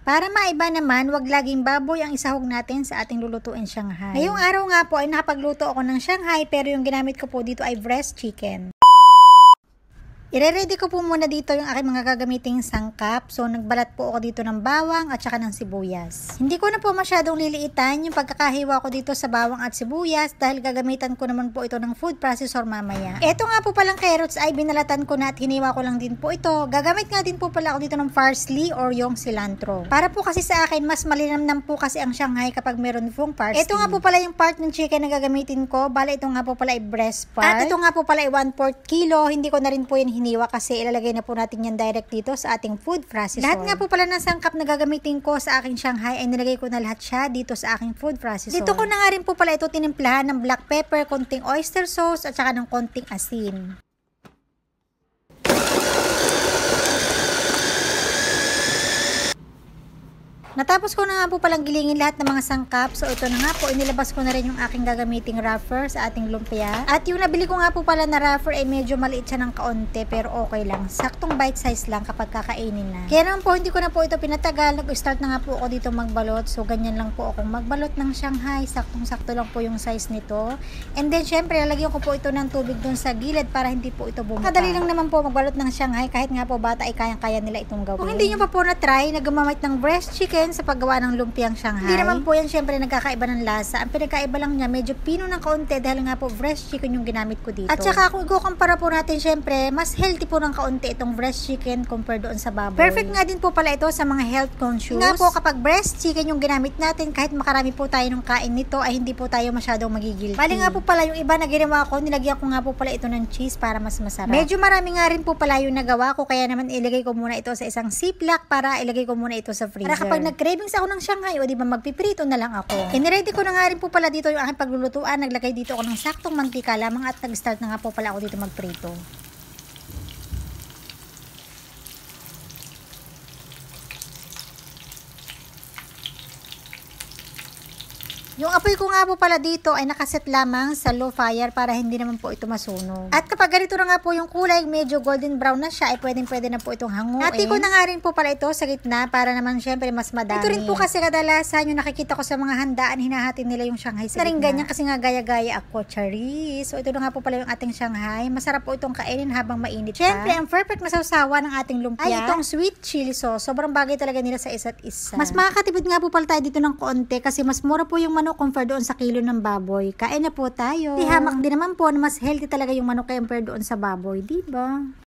Para maiba naman, wag laging baboy ang isahog natin sa ating lulutuin Shanghai. Ngayong araw nga po ay nakapagluto ako ng Shanghai pero yung ginamit ko po dito ay breast chicken. Ire-ready ko po muna dito yung aking mga gagamiting sangkap. So, nagbalat po ako dito ng bawang at saka ng sibuyas. Hindi ko na po masyadong liliitan yung pagkakahiwa ko dito sa bawang at sibuyas dahil gagamitan ko naman po ito ng food processor mamaya. Ito nga po palang carrots ay binalatan ko na at hiniwa ko lang din po ito. Gagamit nga din po pala ako dito ng parsley or yung cilantro. Para po kasi sa akin, mas malinamnam po kasi ang Shanghai kapag meron pong parsley. Ito nga po pala yung part ng chicken na gagamitin ko. Bala ito nga po pala ay breast part. At ito nga po pala ay 1/4 kilo. Hindi ko na rin po yan hiniwa kasi ilalagay na po natin yan direct dito sa ating food processor. Lahat nga po pala ng sangkap na gagamitin ko sa aking Shanghai ay nilagay ko na lahat siya dito sa aking food processor. Dito ko na nga rin po pala ito tinimplahan ng black pepper, konting oyster sauce at saka ng konting asin. Natapos ko na nga po palang gilingin lahat ng mga sangkap. So ito na nga po, inilabas ko na rin yung aking gagamiting wrapper sa ating lumpia. At yung nabili ko nga po pala na wrapper ay medyo maliit siya ng kaunti pero okay lang. Saktong bite size lang kapag kakainin na. Kaya naman po hindi ko na po ito pinatagal. Nag-start na nga po ako dito magbalot. So ganyan lang po akong magbalot ng Shanghai. Saktong-sakto lang po yung size nito. And then syempre lalagyan ko po ito ng tubig dun sa gilid para hindi po ito bumuka. Kadali lang naman po magbalot ng Shanghai kahit nga po bata ay kayang-kaya nila itong gawin. Kung hindi nyo pa po na-try na gumamit ng breast chicken sa paggawa ng lumpiang Shanghai. Hindi naman po yan syempre nagkakaiba ng lasa. Ang pinagkaiba lang niya medyo pino ng kaunti dahil nga po breast chicken yung ginamit ko dito. At saka kung ikukumpara po natin syempre mas healthy po ng kaunti itong breast chicken compared doon sa baboy. Perfect nga din po pala ito sa mga health conscious. Nga po kapag breast chicken yung ginamit natin kahit makarami po tayo ng kain nito ay hindi po tayo masyadong magigilty. Bali nga po pala yung iba na ginawa ko, nilagyan ko nga po pala ito ng cheese para mas masarap. Medyo marami nga rin po pala yung nagawa ko kaya naman ilagay ko muna ito sa isang ziplock para ilagay ko muna ito sa freezer. Para kapag nag-cravings ako ng Shanghai o di ba magpiprito na lang ako. Iniready ko na nga rin po pala dito yung aking paglulutuan. Naglagay dito ako ng saktong mantika lamang at nag-start na nga po pala ako dito magprito. Yung apoy ko nga po pala dito ay nakaset lamang sa low fire para hindi naman po ito masunog. At kapag ganito na nga po yung kulay, medyo golden brown na siya, ay pwede na po itong hanguin. Hati ko na nga rin po pala ito sa gitna para naman syempre mas madami. Ito rin po kasi kadalasan yung nakikita ko sa mga handaan, hinahati nila yung Shanghai sa gitna. Ganyan kasi nga gaya-gaya ako, charis. So ito na nga po pala yung ating Shanghai. Masarap po itong kainin habang mainit pa. Syempre, ang perfect na sausawa ng ating lumpia ay itong sweet chili sauce. Sobrang bagay talaga nila sa isa't isa. Mas makakatipid nga po pala tayo dito ng konti kasi mas mura po yung manok compare doon sa kilo ng baboy. Kain na po tayo. Di hamak din naman po na mas healthy talaga yung manok compare doon sa baboy, di ba?